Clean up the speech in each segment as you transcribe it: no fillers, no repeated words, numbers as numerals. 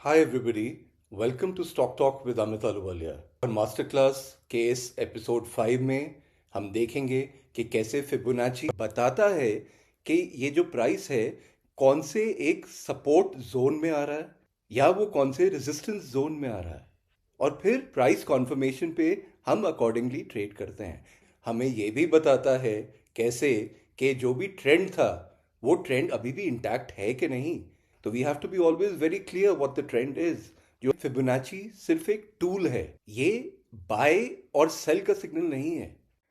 Hi everybody, welcome to Stock Talk with Amit Ahluwalia। और master class के इस episode 5 में हम देखेंगे कि कैसे फिबोनाची बताता है कि ये जो प्राइस है कौन से एक सपोर्ट जोन में आ रहा है या वो कौन से रेजिस्टेंस जोन में आ रहा है, और फिर प्राइस कॉन्फर्मेशन पे हम अकॉर्डिंगली ट्रेड करते हैं। हमें ये भी बताता है कैसे कि जो भी ट्रेंड था वो ट्रेंड अभी भी इंटैक्ट है कि नहीं। तो we have to be always very clear what the trend is. जो फिबोनाची सिर्फ एक टूल है, ये बाय और सेल का सिग्नल नहीं है।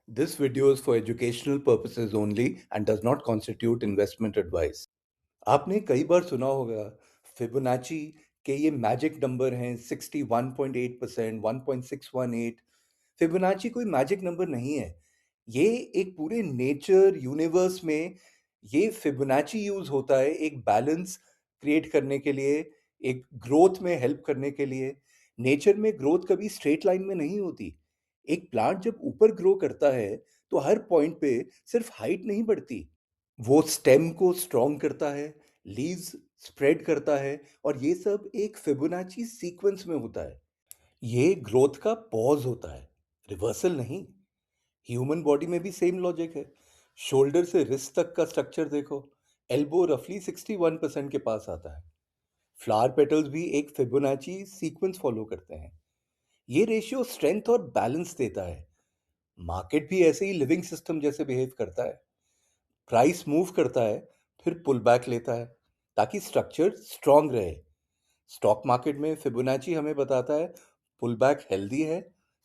This video is for educational purposes only and does not constitute investment advice. आपने कई बार सुना होगा फिबोनाची के ये मैजिक नंबर हैं 61.8%, 1.618। फिबोनाची कोई मैजिक नंबर नहीं है। ये एक पूरे नेचर यूनिवर्स में ये फिबोनाची यूज होता है एक बैलेंस क्रिएट करने के लिए, एक ग्रोथ में हेल्प करने के लिए। नेचर में ग्रोथ कभी स्ट्रेट लाइन में नहीं होती। एक प्लांट जब ऊपर ग्रो करता है तो हर पॉइंट पे सिर्फ हाइट नहीं बढ़ती, वो स्टेम को स्ट्रॉन्ग करता है, लीव्स स्प्रेड करता है, और ये सब एक फिबोनाची सीक्वेंस में होता है। ये ग्रोथ का पॉज होता है, रिवर्सल नहीं। ह्यूमन बॉडी में भी सेम लॉजिक है। शोल्डर से रिस्ट तक का स्ट्रक्चर देखो, एल्बो रफली 61% के पास आता है। फ्लावर पेटल्स भी एक फिबोनाची सीक्वेंस फॉलो करते हैं। ये रेशियो स्ट्रेंथ और बैलेंस देता है। मार्केट भी ऐसे ही लिविंग सिस्टम जैसे बिहेव करता है। प्राइस मूव करता है, फिर पुल बैक लेता है ताकि स्ट्रक्चर स्ट्रांग रहे। स्टॉक मार्केट में फिबोनाची हमें बताता है पुल बैक हेल्दी है,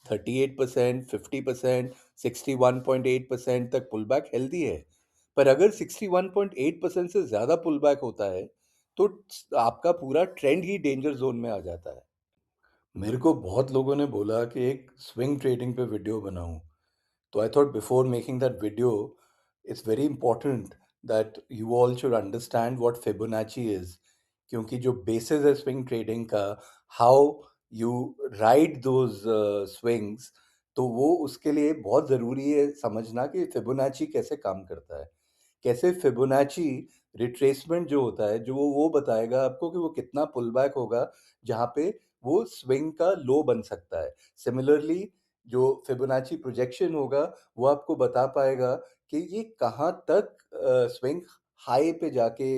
38%, 50%, 61.8% तक पुल बैक हेल्दी है। पर अगर 61.8% से ज़्यादा पुल बैक होता है तो आपका पूरा ट्रेंड ही डेंजर जोन में आ जाता है। मेरे को बहुत लोगों ने बोला कि एक स्विंग ट्रेडिंग पे वीडियो बनाऊं, तो I thought before making that video, it's very important that you all should understand what Fibonacci is. क्योंकि जो basis है swing trading का, how you ride those swings, तो वो उसके लिए बहुत ज़रूरी है समझना कि Fibonacci कैसे काम करता है। कैसे फिबोनाची रिट्रेसमेंट जो होता है, जो वो बताएगा आपको कि वो कितना पुल बैक होगा जहाँ पे वो स्विंग का लो बन सकता है। सिमिलरली जो फिबोनाची प्रोजेक्शन होगा वो आपको बता पाएगा कि ये कहाँ तक स्विंग हाई पे जाके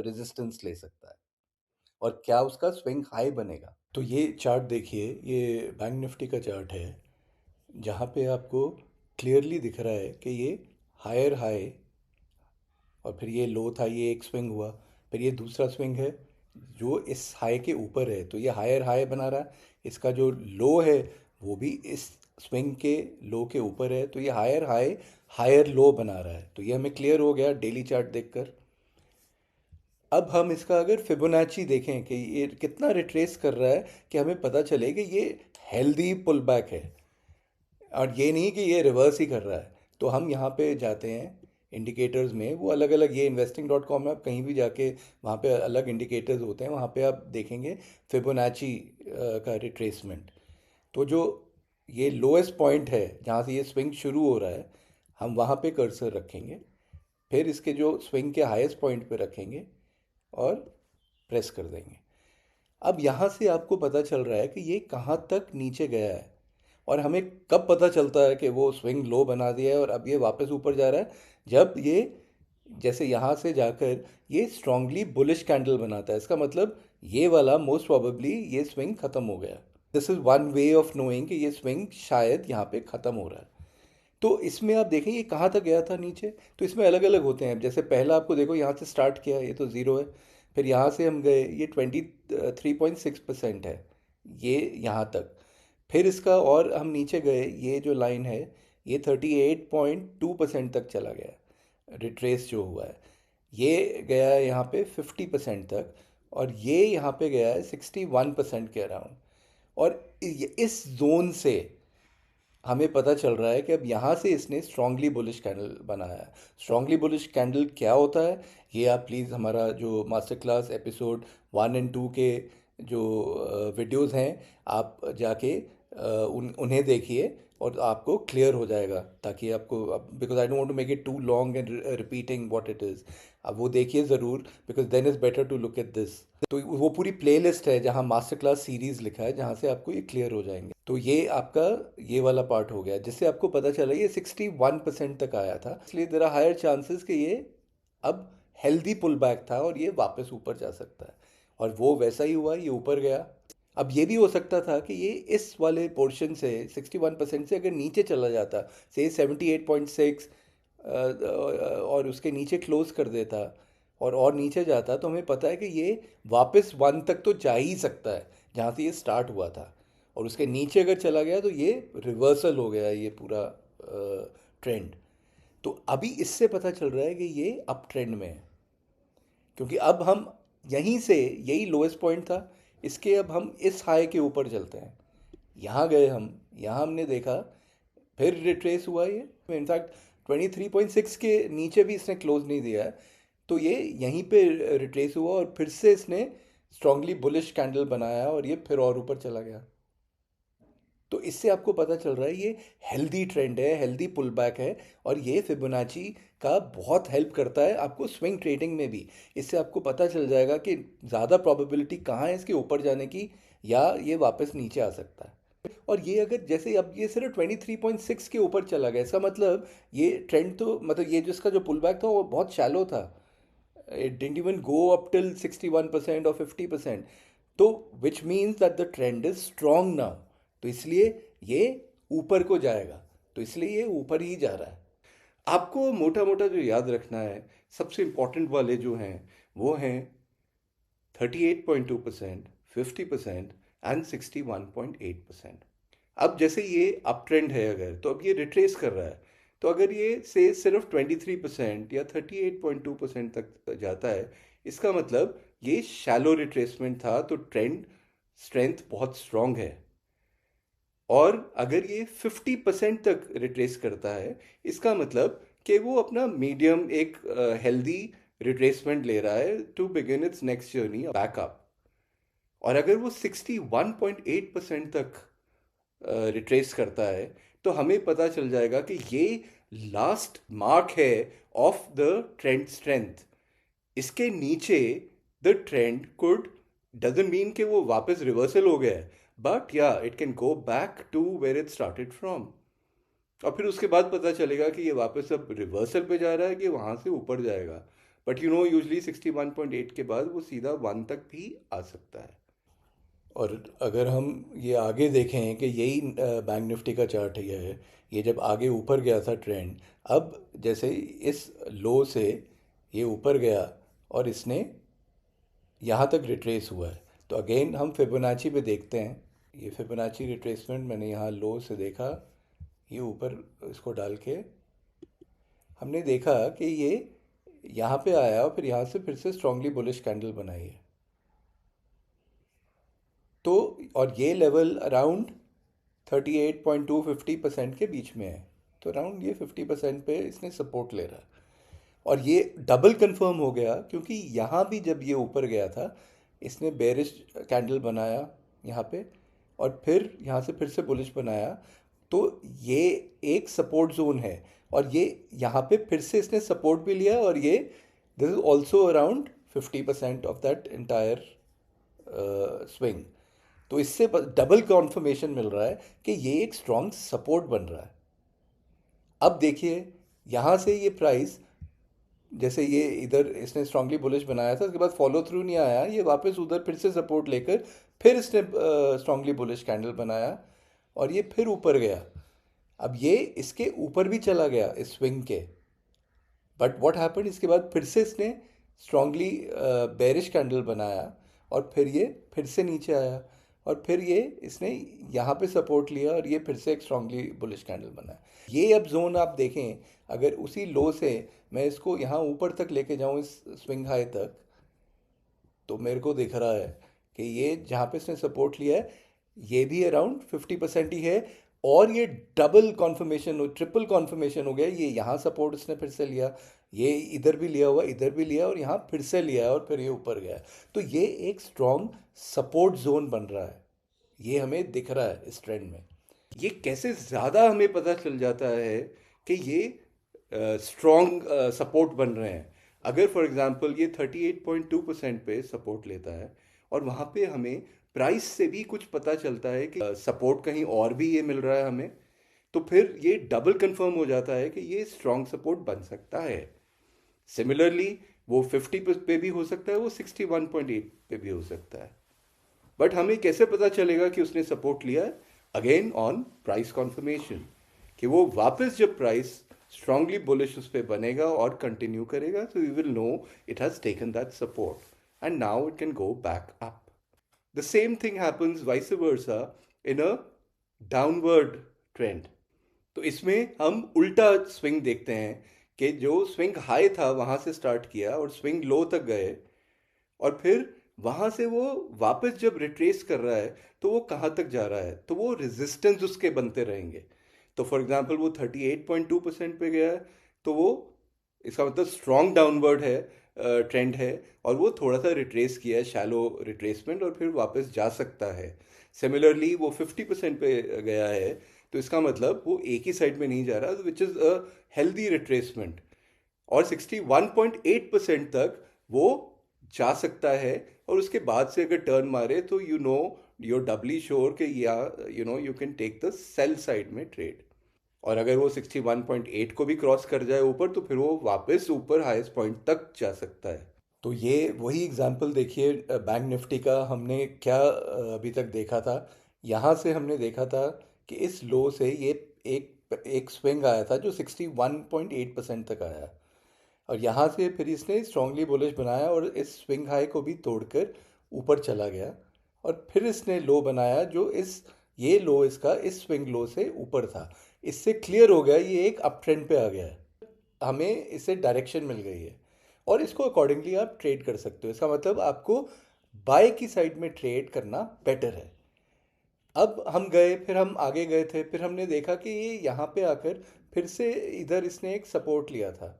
रेजिस्टेंस ले सकता है और क्या उसका स्विंग हाई बनेगा। तो ये चार्ट देखिए, ये बैंक निफ्टी का चार्ट है जहाँ पे आपको क्लियरली दिख रहा है कि ये हायर हाई और फिर ये लो था, ये एक स्विंग हुआ, फिर ये दूसरा स्विंग है जो इस हाई के ऊपर है, तो ये हायर हाई बना रहा है। इसका जो लो है वो भी इस स्विंग के लो के ऊपर है, तो ये हायर हाई हायर लो बना रहा है। तो ये हमें क्लियर हो गया डेली चार्ट देखकर। अब हम इसका अगर फिबोनाची देखें कि ये कितना रिट्रेस कर रहा है, कि हमें पता चले कि ये हेल्दी पुल बैक है और ये नहीं कि ये रिवर्स ही कर रहा है। तो हम यहाँ पे जाते हैं इंडिकेटर्स में, वो अलग अलग, ये investing.com में आप कहीं भी जाके वहाँ पे अलग इंडिकेटर्स होते हैं, वहाँ पे आप देखेंगे फिबोनाची का रिट्रेसमेंट। तो जो ये लोएस्ट पॉइंट है जहाँ से ये स्विंग शुरू हो रहा है, हम वहाँ पे कर्सर रखेंगे, फिर इसके जो स्विंग के हाईएस्ट पॉइंट पे रखेंगे और प्रेस कर देंगे। अब यहाँ से आपको पता चल रहा है कि ये कहाँ तक नीचे गया है, और हमें कब पता चलता है कि वो स्विंग लो बना दिया है और अब ये वापस ऊपर जा रहा है, जब ये जैसे यहाँ से जाकर ये स्ट्रांगली बुलिश कैंडल बनाता है। इसका मतलब ये वाला मोस्ट प्रोबेबली ये स्विंग खत्म हो गया। This is one way of knowing कि ये स्विंग शायद यहाँ पे खत्म हो रहा है। तो इसमें आप देखें ये कहाँ तक गया था नीचे, तो इसमें अलग अलग होते हैं। जैसे पहला आपको देखो यहाँ से स्टार्ट किया, ये तो ज़ीरो है, फिर यहाँ से हम गए, ये 23.6% है ये यहाँ तक। फिर इसका और हम नीचे गए, ये जो लाइन है ये 38.2% तक चला गया, रिट्रेस जो हुआ है। ये गया है यहाँ पे 50% तक, और ये यहाँ पे गया है 61% के अराउंड। और इस जोन से हमें पता चल रहा है कि अब यहाँ से इसने स्ट्रांगली बुलिश कैंडल बनाया है। स्ट्रांगली बुलिश कैंडल क्या होता है, ये आप प्लीज़ हमारा जो मास्टर क्लास एपिसोड 1 और 2 के जो वीडियोस हैं आप जाके उन्हें देखिए और आपको क्लियर हो जाएगा, ताकि आपको, because I don't want to make it too long and repeating what it is. अब वो देखिए ज़रूर, because then is better to look at this. तो वो पूरी प्लेलिस्ट है जहाँ मास्टर क्लास सीरीज़ लिखा है, जहाँ से आपको ये क्लियर हो जाएंगे। तो ये आपका ये वाला पार्ट हो गया, जिससे आपको पता चला ये 61% तक आया था, इसलिए देयर आर हायर चांसेस कि ये अब हेल्दी पुल बैक था और ये वापस ऊपर जा सकता है। और वो वैसा ही हुआ, ये ऊपर गया। अब ये भी हो सकता था कि ये इस वाले पोर्शन से 61% से अगर नीचे चला जाता, से 78.6, और उसके नीचे क्लोज कर देता और नीचे जाता, तो हमें पता है कि ये वापस 1 तक तो जा ही सकता है जहाँ से ये स्टार्ट हुआ था। और उसके नीचे अगर चला गया तो ये रिवर्सल हो गया, ये पूरा ट्रेंड। तो अभी इससे पता चल रहा है कि ये अप ट्रेंड में है, क्योंकि अब हम यहीं से, यही लोएस्ट पॉइंट था, इसके अब हम इस हाई के ऊपर चलते हैं। यहाँ गए हम, यहाँ हमने देखा, फिर रिट्रेस हुआ ये, इनफैक्ट 23.6 के नीचे भी इसने क्लोज नहीं दिया है। तो ये यहीं पे रिट्रेस हुआ और फिर से इसने स्ट्रांगली बुलिश कैंडल बनाया और ये फिर और ऊपर चला गया। तो इससे आपको पता चल रहा है ये हेल्दी ट्रेंड है, हेल्दी पुल बैक है। और ये फिबोनाची का बहुत हेल्प करता है आपको स्विंग ट्रेडिंग में भी। इससे आपको पता चल जाएगा कि ज़्यादा प्रोबेबिलिटी कहाँ है इसके ऊपर जाने की, या ये वापस नीचे आ सकता है। और ये अगर जैसे अब ये सिर्फ 23.6 के ऊपर चला गया, इसका मतलब ये ट्रेंड तो, मतलब ये जिसका जो पुल बैक था वो बहुत शैलो था। It didn't even go up till 61% और 50%। तो which means that the trend is strong now. तो इसलिए ये ऊपर को जाएगा, तो इसलिए ये ऊपर ही जा रहा है। आपको मोटा मोटा जो याद रखना है, सबसे इंपॉर्टेंट वाले जो हैं वो हैं 38.2%, 50% एंड 61.8%। अब जैसे ये अप ट्रेंड है, अगर तो अब ये रिट्रेस कर रहा है, तो अगर ये से सिर्फ 23% या 38.2% तक जाता है, इसका मतलब ये शैलो रिट्रेसमेंट था, तो ट्रेंड स्ट्रेंथ बहुत स्ट्रांग है। और अगर ये 50% तक रिट्रेस करता है, इसका मतलब कि वो अपना मीडियम एक हेल्दी रिट्रेसमेंट ले रहा है to begin its next journey back up. और अगर वो 61.8% तक रिट्रेस करता है, तो हमें पता चल जाएगा कि ये लास्ट मार्क है ऑफ द ट्रेंड स्ट्रेंथ। इसके नीचे the trend could, doesn't mean कि वो वापस रिवर्सल हो गया है, बट या it can go back to where it started from. और फिर उसके बाद पता चलेगा कि ये वापस अब रिवर्सल पे जा रहा है कि वहाँ से ऊपर जाएगा। बट यू नो यूजली 61.8 के बाद वो सीधा 1 तक भी आ सकता है। और अगर हम ये आगे देखें कि यही बैंक निफ्टी का चार्ट ये जब आगे ऊपर गया था ट्रेंड, अब जैसे इस लो से ये ऊपर गया और इसने यहाँ तक रिट्रेस हुआ है, तो अगेन हम फिबोनाची पे देखते हैं। ये फिबोनाची रिट्रेसमेंट मैंने यहाँ लो से देखा, ये ऊपर इसको डाल के हमने देखा कि ये यहाँ पे आया और फिर यहाँ से फिर से स्ट्रांगली बुलिश कैंडल बनाई है। तो और ये लेवल अराउंड 38.2-50% के बीच में है, तो अराउंड ये 50% पे इसने सपोर्ट ले रहा है। और ये डबल कंफर्म हो गया, क्योंकि यहाँ भी जब ये ऊपर गया था, इसने बेरिश कैंडल बनाया यहाँ पे, और फिर यहाँ से फिर से बुलिश बनाया। तो ये एक सपोर्ट जोन है, और ये यहाँ पे फिर से इसने सपोर्ट भी लिया, और ये this is also around 50% of that entire swing. तो इससे डबल कॉन्फर्मेशन मिल रहा है कि ये एक स्ट्रॉन्ग सपोर्ट बन रहा है। अब देखिए यहाँ से ये प्राइस, जैसे ये इधर इसने स्ट्रांगली बुलिश बनाया था, उसके बाद फॉलो थ्रू नहीं आया, ये वापस उधर फिर से सपोर्ट लेकर फिर इसने स्ट्रांगली बुलिश कैंडल बनाया और ये फिर ऊपर गया। अब ये इसके ऊपर भी चला गया इस स्विंग के, बट व्हाट हैपेंड, इसके बाद फिर से इसने स्ट्रांगली बेरिश कैंडल बनाया और फिर ये फिर से नीचे आया, और फिर ये इसने यहाँ पे सपोर्ट लिया और ये फिर से एक स्ट्रांगली बुलिश कैंडल बनाया। ये अब जोन आप देखें, अगर उसी लो से मैं इसको यहाँ ऊपर तक लेके जाऊँ इस स्विंग हाई तक, तो मेरे को दिख रहा है कि ये जहाँ पे इसने सपोर्ट लिया है, ये भी अराउंड 50% ही है। और ये डबल कॉन्फर्मेशन, ट्रिपल कॉन्फर्मेशन हो गया, ये यहाँ सपोर्ट इसने फिर से लिया, ये इधर भी लिया हुआ, इधर भी लिया, और यहाँ फिर से लिया और फिर ये ऊपर गया। तो ये एक स्ट्रॉन्ग सपोर्ट जोन बन रहा है ये हमें दिख रहा है इस ट्रेंड में। ये कैसे ज़्यादा हमें पता चल जाता है कि ये स्ट्रॉन्ग सपोर्ट बन रहे हैं। अगर फॉर एग्जांपल ये 38.2% पे सपोर्ट लेता है और वहाँ पे हमें प्राइस से भी कुछ पता चलता है कि सपोर्ट कहीं और भी ये मिल रहा है हमें, तो फिर ये डबल कंफर्म हो जाता है कि ये स्ट्रॉन्ग सपोर्ट बन सकता है। सिमिलरली वो 50 पे भी हो सकता है, वो 61.8 पे भी हो सकता है। बट हमें कैसे पता चलेगा कि उसने सपोर्ट लिया है? अगेन ऑन प्राइस कॉन्फर्मेशन, कि वो वापस जब प्राइस स्ट्रांगली बुलिश उस पर बनेगा और कंटिन्यू करेगा, तो you will know it has taken that support and now it can go back up. The same thing happens vice versa in a downward trend. तो इसमें हम उल्टा स्विंग देखते हैं कि जो स्विंग हाई था वहां से स्टार्ट किया और स्विंग लो तक गए, और फिर वहां से वो वापस जब रिट्रेस कर रहा है तो वो कहाँ तक जा रहा है, तो वो रेजिस्टेंस उसके बनते रहेंगे। तो फॉर एग्जांपल वो 38.2% पे गया है, तो वो इसका मतलब स्ट्रॉन्ग डाउनवर्ड है, ट्रेंड है, और वो थोड़ा सा रिट्रेस किया है, शैलो रिट्रेसमेंट, और फिर वापस जा सकता है। सिमिलरली वो 50% पे गया है, तो इसका मतलब वो एक ही साइड में नहीं जा रहा, which is a healthy retracement. और 61.8% तक वो जा सकता है, और उसके बाद से अगर टर्न मारे तो you know you're doubly sure कि या you know you can take the sell side में ट्रेड। और अगर वो 61.8 को भी क्रॉस कर जाए ऊपर, तो फिर वो वापस ऊपर हाईएस्ट पॉइंट तक जा सकता है। तो ये वही एग्जांपल देखिए बैंक निफ्टी का, हमने क्या अभी तक देखा था। यहाँ से हमने देखा था कि इस लो से ये एक एक स्विंग आया था जो 61.8% तक आया, और यहाँ से फिर इसने स्ट्रांगली बुलिश बनाया और इस स्विंग हाई को भी तोड़कर ऊपर चला गया, और फिर इसने लो बनाया जो इस ये लो इसका इस स्विंग लो से ऊपर था। इससे क्लियर हो गया ये एक अप ट्रेंड पे आ गया है, हमें इससे डायरेक्शन मिल गई है, और इसको अकॉर्डिंगली आप ट्रेड कर सकते हो। इसका मतलब आपको बाय की साइड में ट्रेड करना बेटर है। अब हम गए, फिर हम आगे गए थे, फिर हमने देखा कि ये यहाँ पे आकर फिर से इधर इसने एक सपोर्ट लिया था,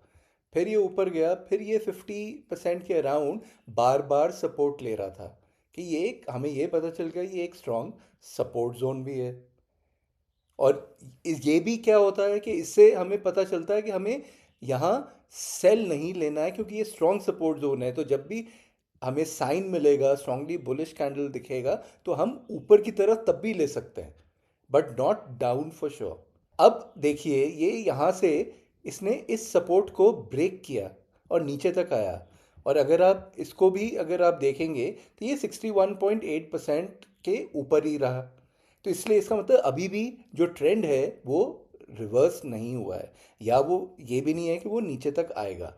फिर ये ऊपर गया, फिर ये 50% के अराउंड बार बार सपोर्ट ले रहा था, कि ये हमें ये पता चल गया ये एक स्ट्रॉन्ग सपोर्ट जोन भी है। और ये भी क्या होता है कि इससे हमें पता चलता है कि हमें यहाँ सेल नहीं लेना है, क्योंकि ये स्ट्रॉन्ग सपोर्ट जोन है। तो जब भी हमें साइन मिलेगा, स्ट्रांगली बुलिश कैंडल दिखेगा, तो हम ऊपर की तरफ तब भी ले सकते हैं, but not down for sure. अब देखिए ये यहाँ से इसने इस सपोर्ट को ब्रेक किया और नीचे तक आया, और अगर आप इसको भी अगर आप देखेंगे तो ये 61.8% के ऊपर ही रहा। तो इसलिए इसका मतलब अभी भी जो ट्रेंड है वो रिवर्स नहीं हुआ है, या वो ये भी नहीं है कि वो नीचे तक आएगा।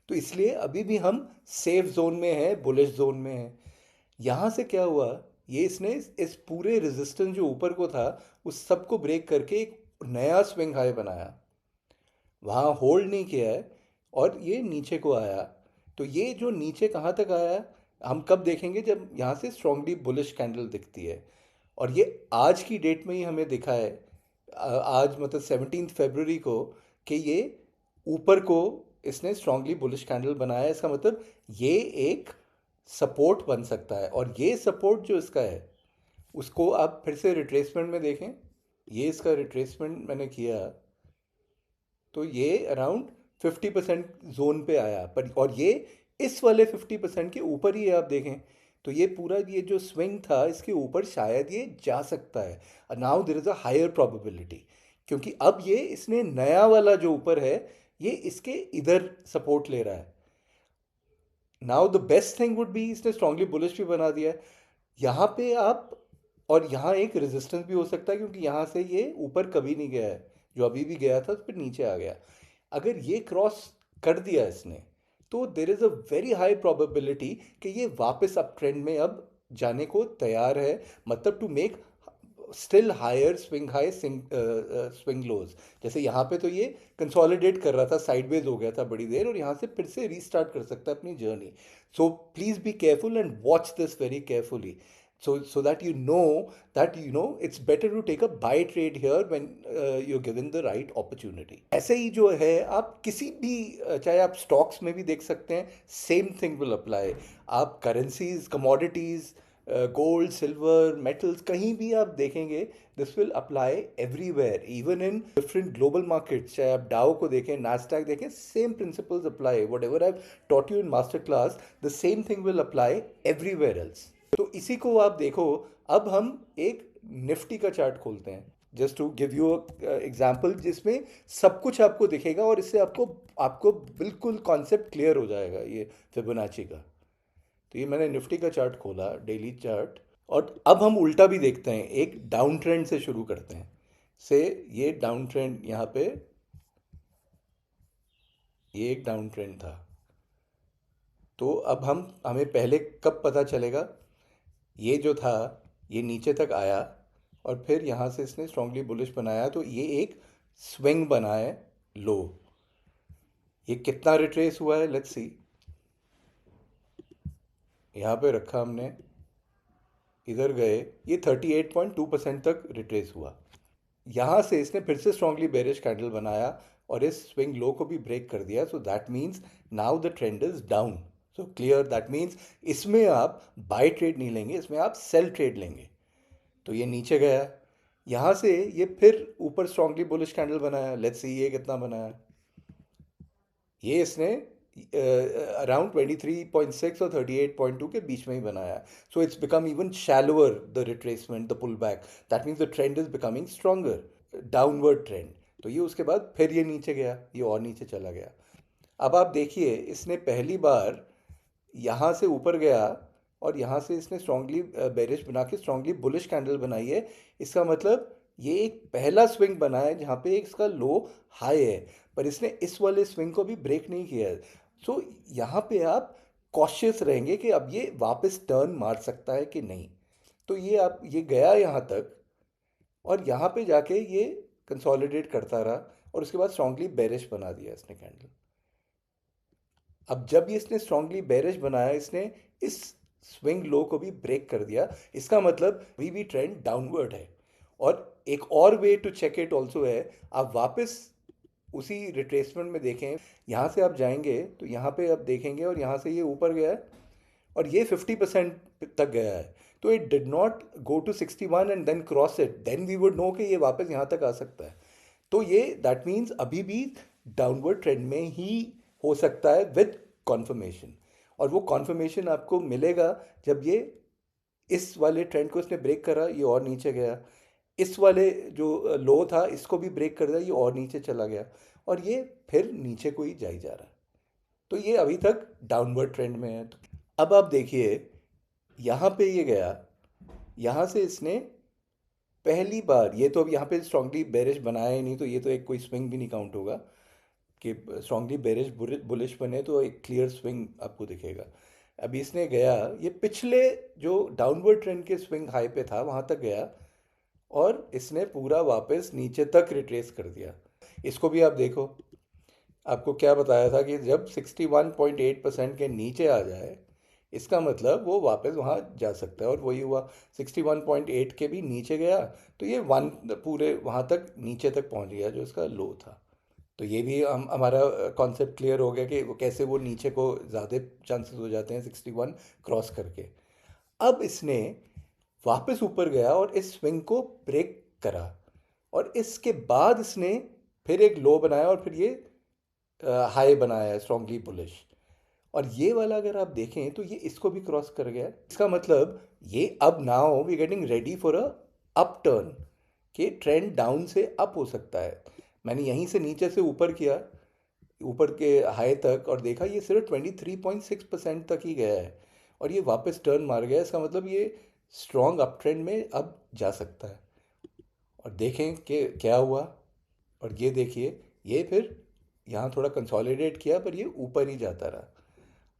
तो इसलिए अभी भी हम सेफ जोन में हैं, बुलिश जोन में हैं। यहाँ से क्या हुआ, ये इसने इस पूरे रेजिस्टेंस जो ऊपर को था उस सब को ब्रेक करके एक नया स्विंग हाई बनाया, वहाँ होल्ड नहीं किया है, और ये नीचे को आया। तो ये जो नीचे कहाँ तक आया हम कब देखेंगे, जब यहाँ से स्ट्रांगली बुलिश कैंडल दिखती है। और ये आज की डेट में ही हमें दिखा है, आज मतलब 17 फरवरी को, कि ये ऊपर को इसने स्ट्रांगली बुलिश कैंडल बनाया है। इसका मतलब ये एक सपोर्ट बन सकता है, और ये सपोर्ट जो इसका है उसको आप फिर से रिट्रेसमेंट में देखें। ये इसका रिट्रेसमेंट मैंने किया, तो ये अराउंड 50% जोन पे आया, पर और ये इस वाले 50% के ऊपर ही है आप देखें, तो ये पूरा ये जो स्विंग था इसके ऊपर शायद ये जा सकता है। Now there is a higher probability, क्योंकि अब ये इसने नया वाला जो ऊपर है ये इसके इधर सपोर्ट ले रहा है। Now the best thing would be, इसने स्ट्रांगली बुलिश भी बना दिया है यहाँ पे आप, और यहाँ एक रेजिस्टेंस भी हो सकता है, क्योंकि यहाँ से ये ऊपर कभी नहीं गया है, जो अभी भी गया था तो फिर नीचे आ गया। अगर ये क्रॉस कर दिया इसने, तो देर is a very high probability कि ये वापस अप ट्रेंड में अब जाने को तैयार है, मतलब to make still higher swing high swing lows. जैसे यहाँ पे तो ये कंसोलिडेट कर रहा था, साइडवेज हो गया था बड़ी देर, और यहाँ से फिर से रीस्टार्ट कर सकता है अपनी journey. So please be careful and watch this very carefully, so that you know it's better to take a buy trade here when you're given the right opportunity। ऐसे ही जो है आप किसी भी चाहे आप स्टॉक्स में भी देख सकते हैं, सेम थिंग विल अप्लाई। आप currencies, commodities, gold, silver, metals, कहीं भी आप देखेंगे this will apply everywhere, even in different global markets. चाहे आप डाउ को देखें, नास्डैक देखें, same principles apply. What ever I taught you in master class, the same thing will apply everywhere else. तो इसी को आप देखो। अब हम एक निफ्टी का चार्ट खोलते हैं, just to give you example, जिसमें सब कुछ आपको दिखेगा और इससे आपको आपको बिल्कुल कॉन्सेप्ट क्लियर हो जाएगा ये फिबोनाची का। तो ये मैंने निफ्टी का चार्ट खोला, डेली चार्ट, और अब हम उल्टा भी देखते हैं। एक डाउन ट्रेंड से शुरू करते हैं। से ये डाउन ट्रेंड, यहाँ पे ये एक डाउन ट्रेंड था। तो अब हमें पहले कब पता चलेगा? ये जो था, ये नीचे तक आया और फिर यहाँ से इसने स्ट्रांगली बुलिश बनाया, तो ये एक स्विंग बना है लो। ये कितना रिट्रेस हुआ है, लेट्स सी। यहाँ पे रखा हमने, इधर गए, ये 38.2% तक रिट्रेस हुआ। यहाँ से इसने फिर से स्ट्रांगली बेरिश कैंडल बनाया और इस स्विंग लो को भी ब्रेक कर दिया। So that means now the trend is down. So clear, that means इसमें आप बाय ट्रेड नहीं लेंगे, इसमें आप सेल ट्रेड लेंगे। तो ये नीचे गया, यहाँ से ये फिर ऊपर स्ट्रांगली बुलिश कैंडल बनाया। लेट्स सी ये कितना बनाया। ये इसने अराउंड 23.6 और 38.2 के बीच में ही बनाया। So it's become even shallower, the retracement, the pull back. That means the trend is becoming stronger, downward trend. तो ये उसके बाद फिर ये नीचे गया, ये और नीचे चला गया। अब आप देखिए, इसने पहली बार यहाँ से ऊपर गया और यहाँ से इसने स्ट्रांगली बेरिश बना के स्ट्रांगली बुलिश कैंडल बनाई है। इसका मतलब ये एक पहला स्विंग बना है जहाँ पे इसका लो हाई है, पर इसने इस वाले स्विंग को भी ब्रेक नहीं किया है। सो यहाँ पे आप कॉशियस रहेंगे कि अब ये वापस टर्न मार सकता है कि नहीं। तो ये गया यहाँ तक और यहाँ पे जाके ये कंसोलिडेट करता रहा और उसके बाद स्ट्रांगली बेरिश बना दिया इसने कैंडल। अब जब ये इसने स्ट्रांगली बेरिश बनाया, इसने इस स्विंग लो को भी ब्रेक कर दिया। इसका मतलब अभी भी ट्रेंड डाउनवर्ड है। और एक और way to check it also है, आप वापस उसी रिट्रेसमेंट में देखें। यहाँ से आप जाएंगे तो यहाँ पे आप देखेंगे और यहाँ से ये ऊपर गया है और ये 50% तक गया है। तो it did not go to 61 and then cross it, then we would know कि ये वापस यहाँ तक आ सकता है। तो ये दैट मीन्स अभी भी डाउनवर्ड ट्रेंड में ही हो सकता है विद कॉन्फर्मेशन। और वो कॉन्फर्मेशन आपको मिलेगा जब ये इस वाले ट्रेंड को इसने ब्रेक करा, ये और नीचे गया। इस वाले जो लो था इसको भी ब्रेक कर दिया, ये और नीचे चला गया और ये फिर नीचे को ही जाई जा रहा है। तो ये अभी तक डाउनवर्ड ट्रेंड में है। तो अब आप देखिए, यहाँ पे ये गया, यहाँ से इसने पहली बार, ये तो अब यहाँ पे स्ट्रांगली बेरिश बनाया ही नहीं, तो ये तो एक कोई स्विंग भी नहीं काउंट होगा कि स्ट्रांगली बेरिश बुलिश बने तो एक क्लियर स्विंग आपको दिखेगा। अभी इसने गया, ये पिछले जो डाउनवर्ड ट्रेंड के स्विंग हाई पे था वहाँ तक गया और इसने पूरा वापस नीचे तक रिट्रेस कर दिया। इसको भी आप देखो, आपको क्या बताया था कि जब 61.8% के नीचे आ जाए इसका मतलब वो वापस वहाँ जा सकता है, और वही हुआ। 61.8 के भी नीचे गया तो ये वन पूरे वहाँ तक नीचे तक पहुँच गया जो इसका लो था। तो ये भी हमारा कॉन्सेप्ट क्लियर हो गया कि वो कैसे वो नीचे को ज़्यादा चांसेस हो जाते हैं 61 क्रॉस करके। अब इसने वापस ऊपर गया और इस स्विंग को ब्रेक करा और इसके बाद इसने फिर एक लो बनाया और फिर ये हाई बनाया है स्ट्रांगली बुलिश। और ये वाला अगर आप देखें तो ये इसको भी क्रॉस कर गया। इसका मतलब ये अब now we getting ready for a up turn, कि ट्रेंड डाउन से अप हो सकता है। मैंने यहीं से नीचे से ऊपर किया, ऊपर के हाई तक, और देखा ये सिर्फ 23.6% तक ही गया है और ये वापस टर्न मार गया। इसका मतलब ये स्ट्रॉन्ग अप ट्रेंड में अब जा सकता है। और देखें कि क्या हुआ, और ये देखिए, ये फिर यहाँ थोड़ा कंसोलिडेट किया पर ये ऊपर ही जाता रहा।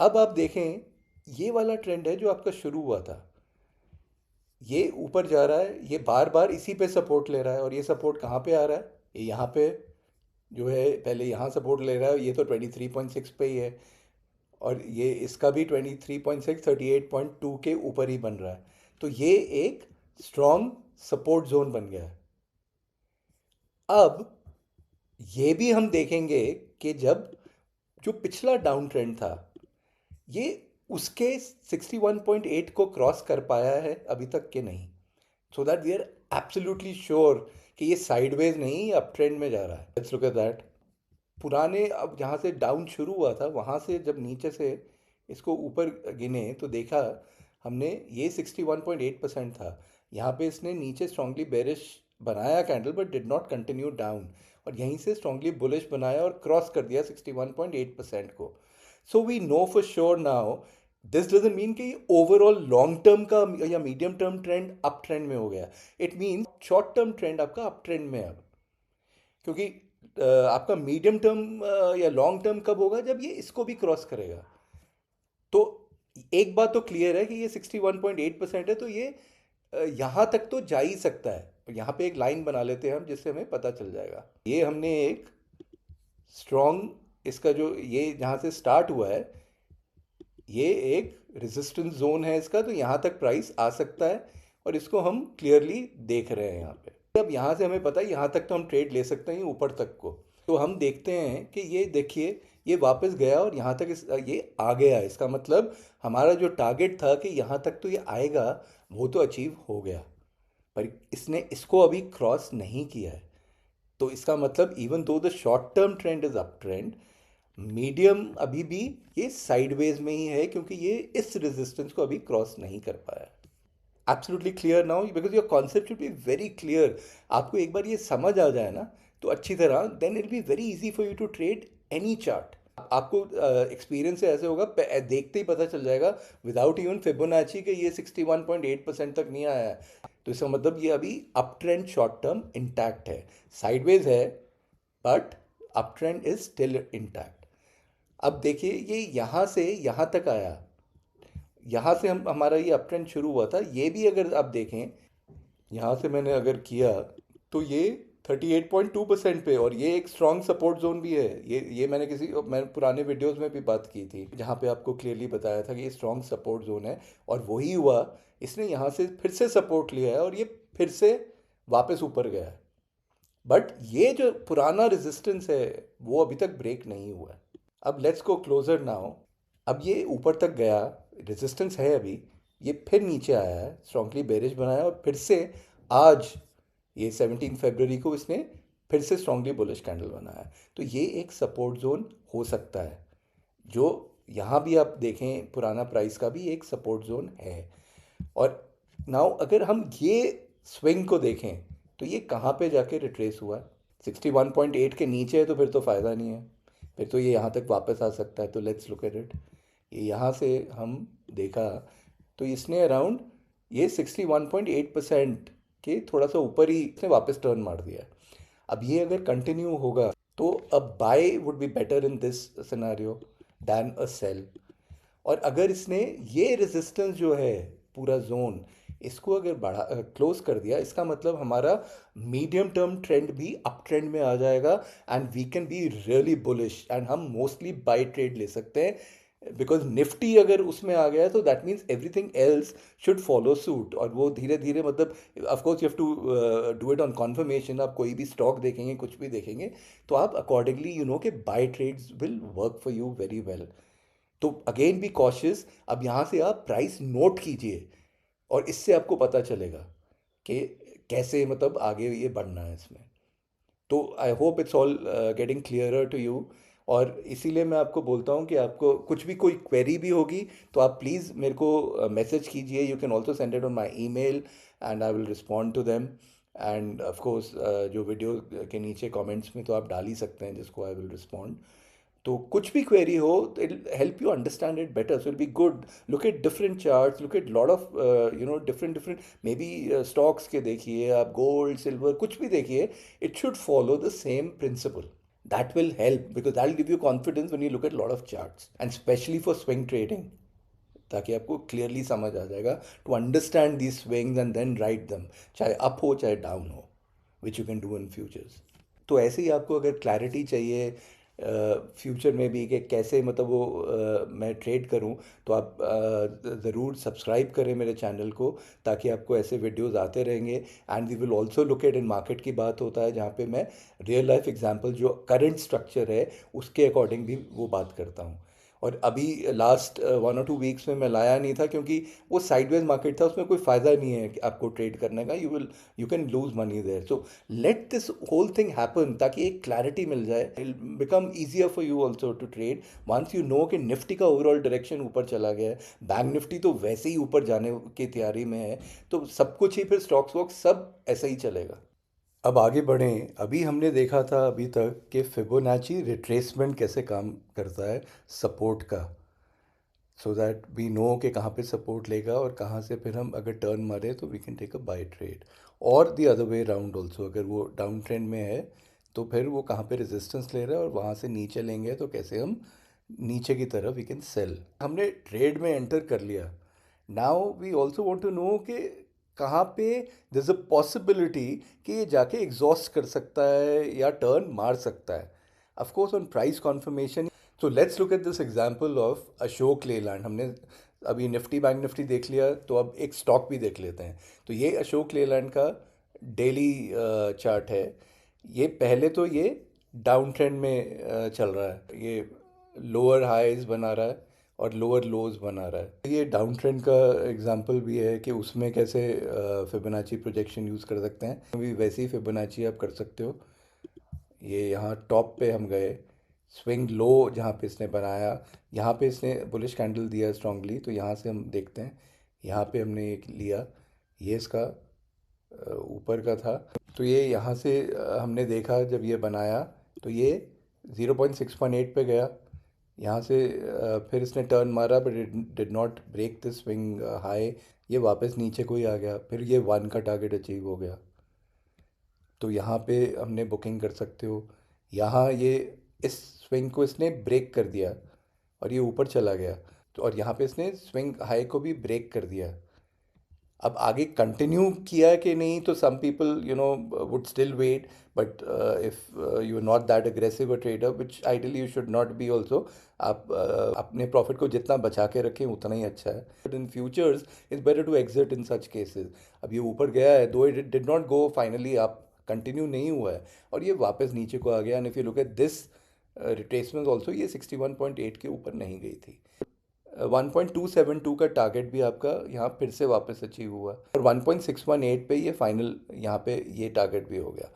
अब आप देखें, ये वाला ट्रेंड है जो आपका शुरू हुआ था, ये ऊपर जा रहा है, ये बार बार इसी पे सपोर्ट ले रहा है। और ये सपोर्ट कहाँ पे आ रहा है? ये यहाँ पे जो है, पहले यहाँ सपोर्ट ले रहा है, ये तो 23.6 पे ही है और ये इसका भी 23.6 38.2 के ऊपर ही बन रहा है। तो ये एक स्ट्रॉन्ग सपोर्ट जोन बन गया है। अब ये भी हम देखेंगे कि जब जो पिछला डाउन ट्रेंड था, ये उसके 61.8 को क्रॉस कर पाया है अभी तक के नहीं, so that we are absolutely sure कि ये साइडवेज नहीं, अप ट्रेंड में जा रहा है। Let's look at that. पुराने, अब जहाँ से डाउन शुरू हुआ था वहाँ से जब नीचे से इसको ऊपर गिने तो देखा हमने ये 61.8% था। यहाँ पे इसने नीचे स्ट्रांगली बेरिश बनाया candle but did not continue down, और यहीं से स्ट्रांगली बुलिश बनाया और क्रॉस कर दिया 61.8% को। So we know for sure now, this doesn't mean कि ओवरऑल लॉन्ग टर्म का या medium term trend up trend में हो गया। It means short term trend आपका अप ट्रेंड में है अब, क्योंकि आपका मीडियम टर्म या लॉन्ग टर्म कब होगा, जब ये इसको भी क्रॉस करेगा। तो एक बात तो क्लियर है कि ये 61.8% है, तो ये यहाँ तक तो जा ही सकता है। यहाँ पे एक लाइन बना लेते हैं हम, जिससे हमें पता चल जाएगा। ये हमने एक स्ट्रॉन्ग, इसका जो ये जहाँ से स्टार्ट हुआ है ये एक रेजिस्टेंस जोन है इसका, तो यहाँ तक प्राइस आ सकता है और इसको हम क्लियरली देख रहे हैं यहाँ पे। अब यहाँ से हमें पता है यहाँ तक तो हम ट्रेड ले सकते हैं ऊपर तक को। तो हम देखते हैं कि ये देखिए ये वापस गया और यहाँ तक ये आ गया। इसका मतलब हमारा जो टारगेट था कि यहाँ तक तो ये आएगा, वो तो अचीव हो गया, पर इसने इसको अभी क्रॉस नहीं किया है। तो इसका मतलब even though the short term trend is up trend, medium अभी भी ये साइडवेज में ही है, क्योंकि ये इस रेजिस्टेंस को अभी क्रॉस नहीं कर पाया। Absolutely clear now, because your concept should be very clear. आपको एक बार ये समझ आ जाए ना तो अच्छी तरह, then it be very easy for you to trade any chart. आपको एक्सपीरियंस से ऐसे होगा, देखते ही पता चल जाएगा विदाउट इवन फिबोनाची कि ये 61.8% तक नहीं आया है। तो इसका मतलब ये अभी up trend short term intact है, साइडवेज है but up trend is still intact. अब देखिए ये यहाँ से यहाँ तक आया, यहाँ से हम हमारा ये अप ट्रेंड शुरू हुआ था। ये भी अगर आप देखें यहाँ से मैंने अगर किया तो ये 38.2% पे, और ये एक स्ट्रॉन्ग सपोर्ट जोन भी है। ये मैंने पुराने वीडियोस में भी बात की थी, जहाँ पे आपको क्लियरली बताया था कि ये स्ट्रॉन्ग सपोर्ट जोन है, और वही हुआ। इसने यहाँ से फिर से सपोर्ट लिया है और ये फिर से वापस ऊपर गया है, बट ये जो पुराना रेजिस्टेंस है वो अभी तक ब्रेक नहीं हुआ है। अब लेट्स गो क्लोजर नाउ। अब ये ऊपर तक गया, रेजिस्टेंस है अभी, ये फिर नीचे आया है, स्ट्रांगली बेरिश बनाया, और फिर से आज ये 17 फरवरी को इसने फिर से स्ट्रांगली बुलिश कैंडल बनाया। तो ये एक सपोर्ट जोन हो सकता है, जो यहाँ भी आप देखें पुराना प्राइस का भी एक सपोर्ट जोन है। और नाउ अगर हम ये स्विंग को देखें तो ये कहाँ पे जाके रिट्रेस हुआ, 61.8 के नीचे है, तो फिर तो फ़ायदा नहीं है, फिर तो ये यहाँ तक वापस आ सकता है। तो लेट्स लुक एट इट। ये यहाँ से हम देखा तो इसने अराउंड ये 61.8% के थोड़ा सा ऊपर ही इसने वापस टर्न मार दिया। अब ये अगर कंटिन्यू होगा तो a buy would be better in this scenario than a sell. और अगर इसने ये रेजिस्टेंस जो है पूरा जोन, इसको अगर बढ़ा क्लोज कर दिया, इसका मतलब हमारा मीडियम टर्म ट्रेंड भी अप ट्रेंड में आ जाएगा, and we can be really bullish, एंड हम मोस्टली बाय ट्रेड ले सकते हैं। बिकॉज निफ्टी अगर उसमें आ गया तो that means everything else should follow suit, और वो धीरे धीरे, मतलब of course you have to do it on confirmation. आप कोई भी स्टॉक देखेंगे, कुछ भी देखेंगे, तो आप अकॉर्डिंगली यू नो कि buy trades will work for you very well. तो अगेन बी कॉशियस। अब यहाँ से आप प्राइस नोट कीजिए और इससे आपको पता चलेगा कि कैसे मतलब आगे ये बढ़ना है इसमें। तो I hope it's all getting clearer to you. और इसीलिए मैं आपको बोलता हूँ कि आपको कुछ भी कोई क्वेरी भी होगी तो आप प्लीज़ मेरे को मैसेज कीजिए। You can also send it on my email and I will respond to them. And of course जो वीडियो के नीचे कमेंट्स में तो आप डाल ही सकते हैं, जिसको आई विल रिस्पॉन्ड। तो कुछ भी क्वेरी हो, it help you understand it better, so it be good. Look at different charts, look at lot of different different may be stocks के देखिए, आप गोल्ड सिल्वर कुछ भी देखिए, it should follow the same principle. That will help because that will give you confidence when you look at lot of charts, and specially for swing trading, ताकि आपको clearly समझ आ जाएगा to understand these swings and then ride them, चाहे up हो चाहे down हो, which you can do in futures. तो ऐसे ही आपको अगर क्लैरिटी चाहिए फ्यूचर में भी कि कैसे मतलब वो मैं ट्रेड करूं, तो आप ज़रूर सब्सक्राइब करें मेरे चैनल को, ताकि आपको ऐसे वीडियोस आते रहेंगे। And we will also look at in market की बात होता है, जहाँ पे मैं रियल लाइफ एग्जांपल जो करंट स्ट्रक्चर है उसके अकॉर्डिंग भी वो बात करता हूँ। और अभी लास्ट 1 और 2 वीक्स में मैं लाया नहीं था क्योंकि वो साइडवेज मार्केट था, उसमें कोई फ़ायदा नहीं है कि आपको ट्रेड करने का, you can lose money there. So let this whole thing happen ताकि एक क्लैरिटी मिल जाए, it become easier for you also to trade once you know कि निफ्टी का ओवरऑल डायरेक्शन ऊपर चला गया है, बैंक निफ्टी तो वैसे ही ऊपर जाने की तैयारी में है, तो सब कुछ ही फिर स्टॉक्स वॉक्स सब ऐसा ही चलेगा। अब आगे बढ़ें। अभी हमने देखा था अभी तक कि फिबोनाची रिट्रेसमेंट कैसे काम करता है सपोर्ट का, सो दैट वी नो कि कहाँ पे सपोर्ट लेगा और कहाँ से फिर हम अगर टर्न मारे तो we can take a buy trade. और the other way round also, अगर वो डाउन ट्रेंड में है तो फिर वो कहाँ पे रेजिस्टेंस ले रहा है और वहाँ से नीचे लेंगे तो कैसे हम नीचे की तरफ वी कैन सेल। हमने ट्रेड में एंटर कर लिया, now we also want to know कि कहाँ पे दर इज़ अ पॉसिबिलिटी कि ये जाके एग्जॉस्ट कर सकता है या टर्न मार सकता है। Of course on price conformation. So let's look at this example of Ashok Leyland. हमने अभी निफ्टी बैंक निफ्टी देख लिया, तो अब एक स्टॉक भी देख लेते हैं। तो ये अशोक लेलैंड का डेली चार्ट है। ये पहले तो ये डाउन ट्रेंड में चल रहा है, ये लोअर हाईज बना रहा है और लोअर लोज बना रहा है। ये डाउन ट्रेंड का एग्जांपल भी है कि उसमें कैसे फिबोनाची प्रोजेक्शन यूज़ कर सकते हैं, अभी वैसे ही फिबोनाची आप कर सकते हो। ये यहाँ टॉप पे हम गए, स्विंग लो जहाँ पे इसने बनाया, यहाँ पे इसने बुलिश कैंडल दिया स्ट्रांगली, तो यहाँ से हम देखते हैं, यहाँ पे हमने एक लिया, ये इसका ऊपर का था। तो ये यहाँ से हमने देखा जब ये बनाया तो ये 0.618 पे गया, यहाँ से फिर इसने टर्न मारा but it did not break this swing high, ये वापस नीचे को ही आ गया, फिर ये 1 का टारगेट अचीव हो गया। तो यहाँ पे हमने बुकिंग कर सकते हो। यहाँ ये इस स्विंग को इसने ब्रेक कर दिया और ये ऊपर चला गया, तो और यहाँ पे इसने स्विंग हाई को भी ब्रेक कर दिया। अब आगे कंटिन्यू किया कि नहीं, तो some people would still wait, but if you are not that aggressive a trader which ideally you should not be also, आप अपने प्रॉफिट को जितना बचा के रखें उतना ही अच्छा है। But in futures it's better to exit in such cases. अब ये ऊपर गया है, though it did not go finally आप कंटिन्यू नहीं हुआ है और ये वापस नीचे को आ गया, and if you look at this retracement also, ये 61.8 के ऊपर नहीं गई थी। 1.272 का टारगेट भी आपका यहाँ फिर से वापस अचीव हुआ और 1.618 पे ये फाइनल यहाँ पे ये टारगेट भी हो गया।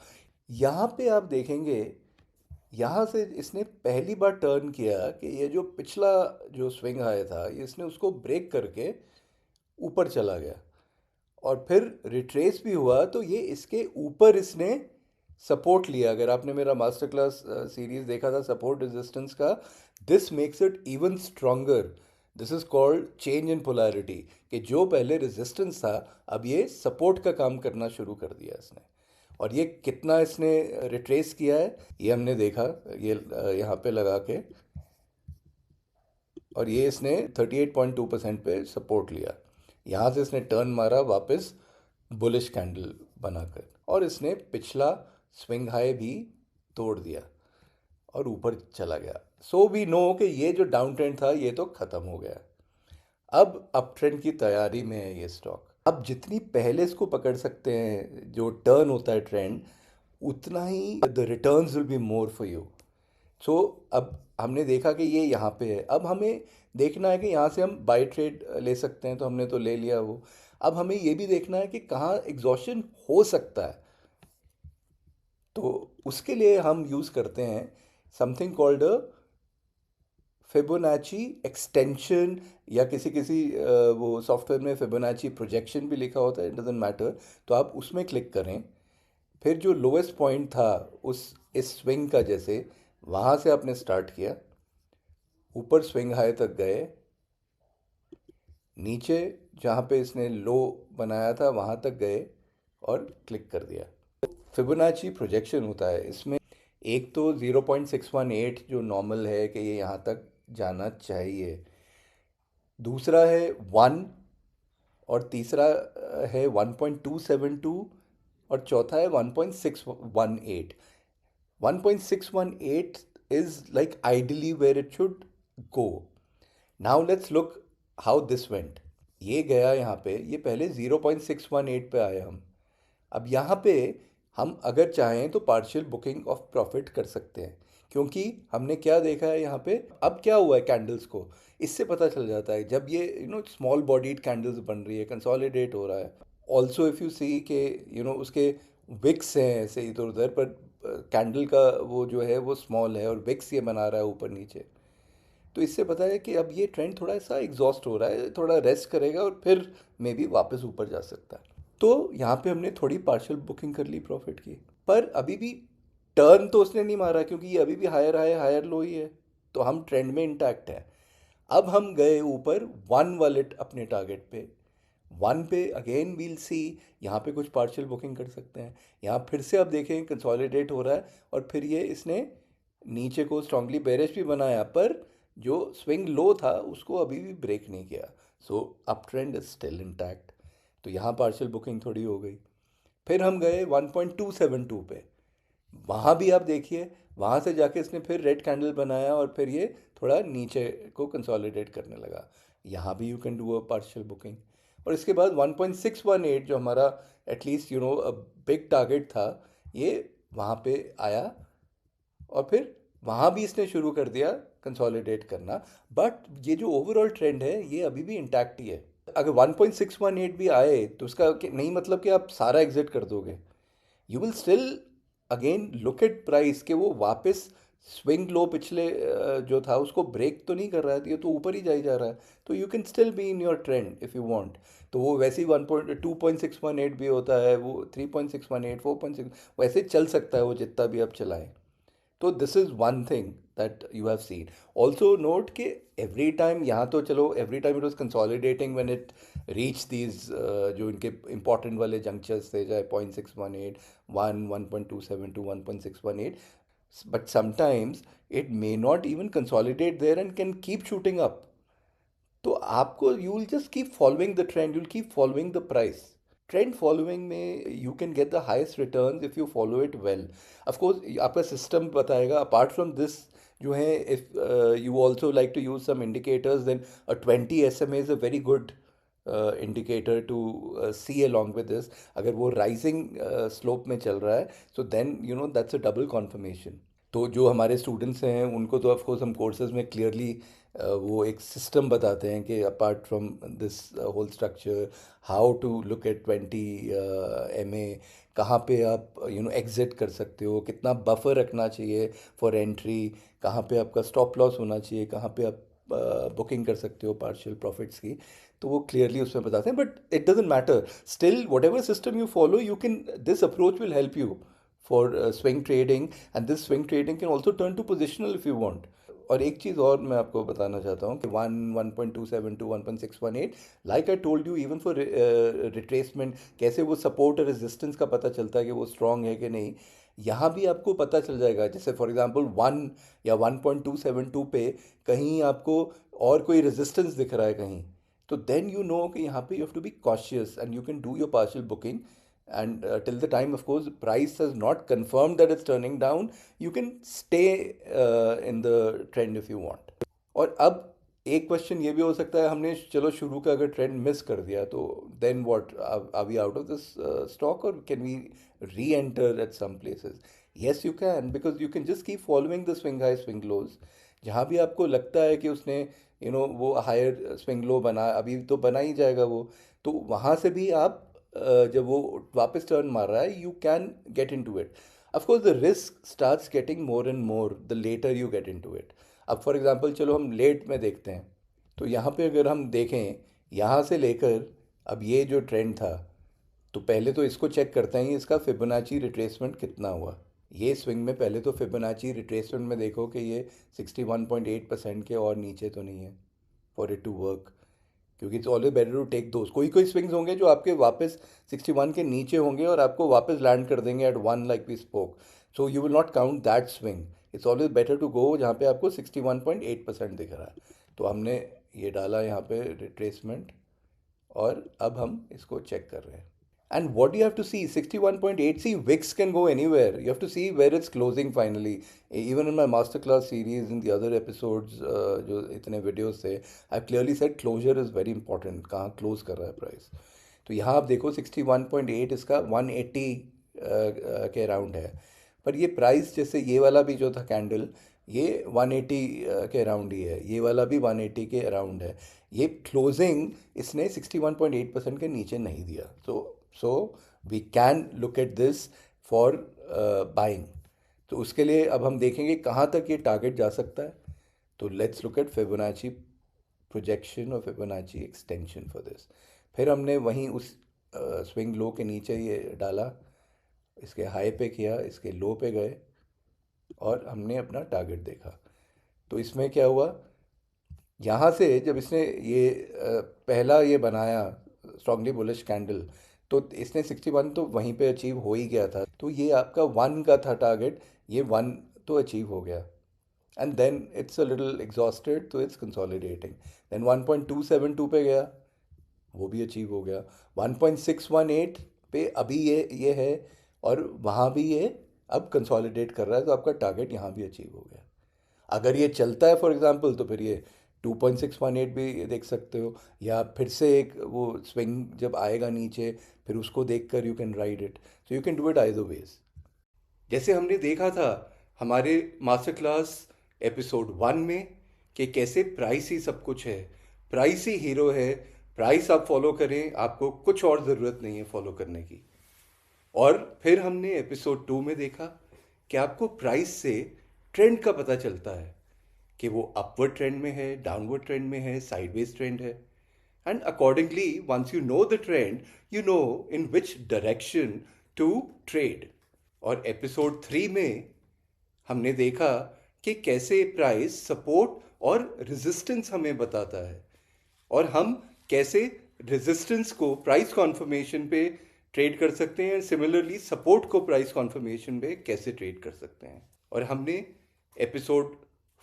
यहाँ पे आप देखेंगे, यहाँ से इसने पहली बार टर्न किया कि ये जो पिछला जो स्विंग हाई था ये इसने उसको ब्रेक करके ऊपर चला गया और फिर रिट्रेस भी हुआ, तो ये इसके ऊपर इसने सपोर्ट लिया। अगर आपने मेरा मास्टर क्लास सीरीज देखा था सपोर्ट रेजिस्टेंस का, this makes it even stronger. This is called change in polarity, कि जो पहले रेजिस्टेंस था अब ये सपोर्ट का काम करना शुरू कर दिया इसने। और ये कितना इसने रिट्रेस किया है ये हमने देखा, ये यहाँ पे लगा के, और ये इसने 38.2% पे सपोर्ट लिया। यहाँ से इसने टर्न मारा वापस बुलिश कैंडल बनाकर और इसने पिछला स्विंग हाई भी तोड़ दिया और ऊपर चला गया। सो वी नो कि ये जो डाउन ट्रेंड था ये तो ख़त्म हो गया। अब अप ट्रेंड की तैयारी में है ये स्टॉक। अब जितनी पहले इसको पकड़ सकते हैं जो टर्न होता है ट्रेंड, उतना ही the returns will be more for you. So अब हमने देखा कि ये यहाँ पे है, अब हमें देखना है कि यहाँ से हम बाय ट्रेड ले सकते हैं, तो हमने तो ले लिया वो। अब हमें ये भी देखना है कि कहाँ एग्जॉशन हो सकता है, तो उसके लिए हम यूज़ करते हैं something called a Fibonacci extension, या किसी किसी वो सॉफ्टवेयर में फिबोनाची प्रोजेक्शन भी लिखा होता है, इट डजेंट मैटर। तो आप उसमें क्लिक करें, फिर जो लोएस्ट पॉइंट था उस इस स्विंग का, जैसे वहाँ से आपने स्टार्ट किया, ऊपर स्विंग हाई तक गए, नीचे जहाँ पे इसने लो बनाया था वहाँ तक गए और क्लिक कर दिया। फिबोनाची प्रोजेक्शन होता है इसमें, एक तो 0.618 जो नॉर्मल है कि ये यहाँ तक जाना चाहिए, दूसरा है 1, और तीसरा है 1.272, और चौथा है 1.618। 1.618 is like ideally where it should go. Now let's look how this went. ये गया यहाँ पे, ये पहले 0.618 पे आए हम। अब यहाँ पे हम अगर चाहें तो पार्शियल बुकिंग ऑफ प्रॉफिट कर सकते हैं, क्योंकि हमने क्या देखा है यहाँ पे, अब क्या हुआ है कैंडल्स को, इससे पता चल जाता है जब ये स्मॉल बॉडीड कैंडल्स बन रही है, कंसोलिडेट हो रहा है। ऑल्सो इफ़ यू सी के उसके विक्स हैं ऐसे इधर उधर, पर कैंडल का वो जो है वो स्मॉल है और विक्स ये बना रहा है ऊपर नीचे। तो इससे पता है कि अब ये ट्रेंड थोड़ा सा एग्जॉस्ट हो रहा है, थोड़ा रेस्ट करेगा और फिर मे बी वापस ऊपर जा सकता है। तो यहाँ पे हमने थोड़ी पार्शियल बुकिंग कर ली प्रॉफिट की, पर अभी भी टर्न तो उसने नहीं मारा क्योंकि ये अभी भी हायर हाई हायर लो ही है। तो हम ट्रेंड में इंटैक्ट है। अब हम गए ऊपर वन वॉलेट अपने टारगेट पे, वन पे अगेन वील सी, यहाँ पे कुछ पार्शियल बुकिंग कर सकते हैं। यहाँ फिर से आप देखें कंसोलिडेट हो रहा है और फिर ये इसने नीचे को स्ट्रांगली बेरिश भी बनाया, पर जो स्विंग लो था उसको अभी भी ब्रेक नहीं किया। So up trend is still intact. तो यहाँ पार्शियल बुकिंग थोड़ी हो गई। फिर हम गए 1272 पे, वहाँ भी आप देखिए, वहाँ से जाके इसने फिर रेड कैंडल बनाया और फिर ये थोड़ा नीचे को कंसोलिडेट करने लगा। यहाँ भी you can do a partial booking. और इसके बाद 1618 जो हमारा एटलीस्ट बिग टारगेट था, ये वहाँ पे आया और फिर वहाँ भी इसने शुरू कर दिया कंसोलिडेट करना। बट ये जो ओवरऑल ट्रेंड है ये अभी भी इंटैक्ट ही है। अगर 1618 भी आए तो उसका नहीं मतलब कि आप सारा एग्जिट कर दोगे। You will still again look at price कि वो वापस स्विंग लो पिछले जो था उसको ब्रेक तो नहीं कर रहा है, ये तो ऊपर ही जाई जा रहा है। तो you can still be in your trend if you want. तो वो वैसे ही 2.618 भी होता है, वो 3.618, 4.6 वैसे चल सकता है वो जितना भी आप चलाएं। तो this is one thing that you have seen. Also note कि एवरी टाइम, यहाँ तो चलो every time it was consolidating when it reach these जो इनके इंपॉर्टेंट वाले जंक्चर्स थे, चाहे 0.618, 1.272, 1.618, but sometimes it may not even consolidate there and can keep shooting up. तो आपको you will just keep following the trend, you will keep following the price. Trend following में you can get the highest returns if you follow it well. Of course आपका system बताएगा। Apart from this जो है, if you also like to use some indicators, then a 20 SMA is a very good indicator to see along with this। अगर वो rising slope में चल रहा है, so then that's a double confirmation. तो जो हमारे स्टूडेंट्स हैं उनको तो ऑफ कोर्स हम कोर्सेज में क्लियरली वो एक सिस्टम बताते हैं कि apart from this whole structure, how to look at 20 MA, कहाँ पे आप एग्जिट कर सकते हो, कितना बफर रखना चाहिए फॉर एंट्री, कहाँ पे आपका स्टॉप लॉस होना चाहिए, कहाँ पे आप बुकिंग कर सकते हो पार्शियल प्रॉफिट्स की। तो वो क्लियरली उसमें बताते हैं। But it doesn't matter, still what ever system you follow, you can, this approach will help you for swing trading, and this swing trading can also turn to positional if you want। और एक चीज़ और मैं आपको बताना चाहता हूँ कि 1.272, 1.618, like I told you, even for retracement कैसे वो सपोर्ट और रेजिस्टेंस का पता चलता है कि वो स्ट्रांग है कि नहीं, यहाँ भी आपको पता चल जाएगा। जैसे फॉर एग्जांपल 1 या 1.272 पे कहीं आपको और कोई रेजिस्टेंस दिख रहा है कहीं, तो देन यू नो कि यहाँ पे you have to be cautious and you can do your partial booking। And till the time, of course, price has not confirmed that it's turning down, you can stay in the trend if you want। और अब एक question ये भी हो सकता है, हमने चलो शुरू का अगर ट्रेंड मिस कर दिया तो then what, are we out of this stock और can we reenter at some places? Yes you can, because you can just keep following the swing high swing lows. जहाँ भी आपको लगता है कि उसने वो हायर स्विंग लो बना, अभी तो बना ही जाएगा वो, तो वहाँ से भी आप जब वो वापस टर्न मार रहा है, you can get in to it. Of course the risk starts getting more and more the later you get in to it. अब फॉर एग्जांपल चलो हम लेट में देखते हैं, तो यहाँ पे अगर हम देखें यहाँ से लेकर अब ये जो ट्रेंड था, तो पहले तो इसको चेक करते हैं इसका फिबोनाची रिट्रेसमेंट कितना हुआ। ये स्विंग में पहले तो फिबोनाची रिट्रेसमेंट में देखो कि ये 61.8% के और नीचे तो नहीं है फॉर इट टू वर्क, क्योंकि it's always better to take those. कोई कोई स्विंग्स होंगे जो आपके वापस 61 के नीचे होंगे और आपको वापस लैंड कर देंगे at 1 like we spoke, so you will not count that swing. It's always better to go जहाँ पे आपको 61.8% दिख रहा है। तो हमने ये डाला यहाँ पे रिट्रेसमेंट और अब हम इसको चेक कर रहे हैं। And what do you have to see? 61.8. See, VIX can go anywhere. You have to see where it's closing finally. Even in my masterclass series, in the other episodes, जो इतने videos थे, I've clearly said closure is very important. कहाँ close कर रहा है price? तो यहाँ आप देखो 61.8 इसका 180 के अराउंड है। पर ये प्राइस जैसे ये वाला भी जो था कैंडल, ये 180 के अराउंड ही है, ये वाला भी 180 के अराउंड है। ये क्लोजिंग इसने 61.8% के नीचे नहीं दिया। So we can look at this for buying. तो उसके लिए अब हम देखेंगे कहाँ तक ये टारगेट जा सकता है। तो let's look at Fibonacci projection और फिबोनाची एक्सटेंशन फॉर दिस। फिर हमने वहीं उस स्विंग लो के नीचे ये डाला, इसके हाई पे किया, इसके लो पे गए और हमने अपना टारगेट देखा। तो इसमें क्या हुआ, यहाँ से जब इसने ये पहला ये बनाया स्ट्रांगली बुलिश कैंडल, तो इसने 61 तो वहीं पे अचीव हो ही गया था। तो ये आपका 1 का था टारगेट, ये 1 तो अचीव हो गया। And then it's a little exhausted, तो इट्स कंसोलिडेटिंग। देन 1.272 पे गया, वो भी अचीव हो गया। 1.618 पे अभी ये है, और वहाँ भी ये अब कंसोलिडेट कर रहा है, तो आपका टारगेट यहाँ भी अचीव हो गया। अगर ये चलता है फॉर एग्जांपल, तो फिर ये 2.618 भी देख सकते हो, या फिर से एक वो स्विंग जब आएगा नीचे, फिर उसको देख कर you can ride it. So you can do it either ways. जैसे हमने देखा था हमारे मास्टर क्लास एपिसोड 1 में कि कैसे प्राइस ही सब कुछ है, प्राइस ही हीरो है। प्राइस आप फॉलो करें, आपको कुछ और ज़रूरत नहीं है फॉलो करने की। और फिर हमने एपिसोड 2 में देखा कि आपको प्राइस से ट्रेंड का पता चलता है कि वो अपवर्ड ट्रेंड में है, डाउनवर्ड ट्रेंड में है, साइडवेज ट्रेंड है। And accordingly once you know the trend, you know in which direction to trade. और एपिसोड 3 में हमने देखा कि कैसे प्राइस सपोर्ट और रेजिस्टेंस हमें बताता है, और हम कैसे रेजिस्टेंस को प्राइस कॉन्फर्मेशन पे ट्रेड कर सकते हैं, सिमिलरली सपोर्ट को प्राइस कॉन्फर्मेशन पे कैसे ट्रेड कर सकते हैं। और हमने एपिसोड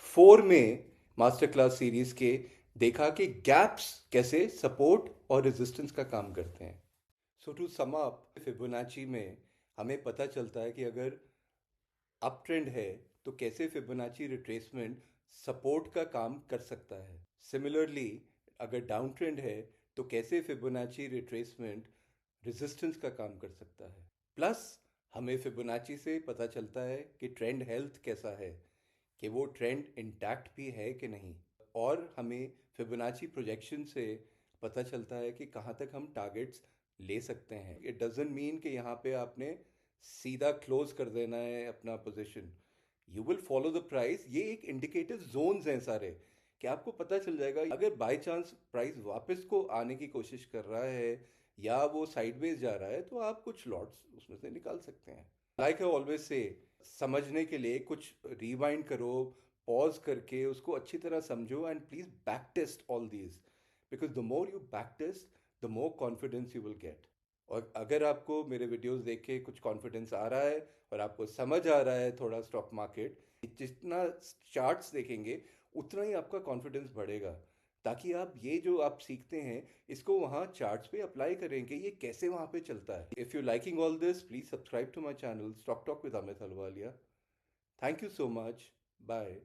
4 में मास्टर क्लास सीरीज के देखा कि गैप्स कैसे सपोर्ट और रेजिस्टेंस का काम करते हैं। सो टू सम अप, फिबोनाची में हमें पता चलता है कि अगर अप ट्रेंड है तो कैसे फिबोनाची रिट्रेसमेंट सपोर्ट का काम कर सकता है। सिमिलरली अगर डाउन ट्रेंड है तो कैसे फिबोनाची रिट्रेसमेंट रेजिस्टेंस का काम कर सकता है। प्लस हमें फिबोनाची से पता चलता है कि ट्रेंड हेल्थ कैसा है, कि वो ट्रेंड इंटैक्ट भी है कि नहीं। और हमें फिबोनाची प्रोजेक्शन से पता चलता है कि कहाँ तक हम टारगेट्स ले सकते हैं। इट डजेंट मीन कि यहाँ पे आपने सीधा क्लोज कर देना है अपना position. You will follow the price. ये एक इंडिकेटिव जोन्स हैं सारे, कि आपको पता चल जाएगा अगर बाय चांस प्राइस वापस को आने की कोशिश कर रहा है या वो साइडवेज जा रहा है, तो आप कुछ लॉट्स उसमें से निकाल सकते हैं। लाइक आई ऑलवेज से, समझने के लिए कुछ रिवाइंड करो, पॉज करके उसको अच्छी तरह समझो, and please back test all these, because the more you back test the more confidence you will get. और अगर आपको मेरे वीडियोस देख के कुछ कॉन्फिडेंस आ रहा है और आपको समझ आ रहा है थोड़ा स्टॉक मार्केट, जितना चार्ट्स देखेंगे उतना ही आपका कॉन्फिडेंस बढ़ेगा, ताकि आप ये जो आप सीखते हैं इसको वहाँ चार्ट्स पे अप्लाई करेंगे, ये कैसे वहाँ पे चलता है। If you liking all this, please subscribe to my channel stock talk with Amit Ahluwalia. Thank you so much. Bye.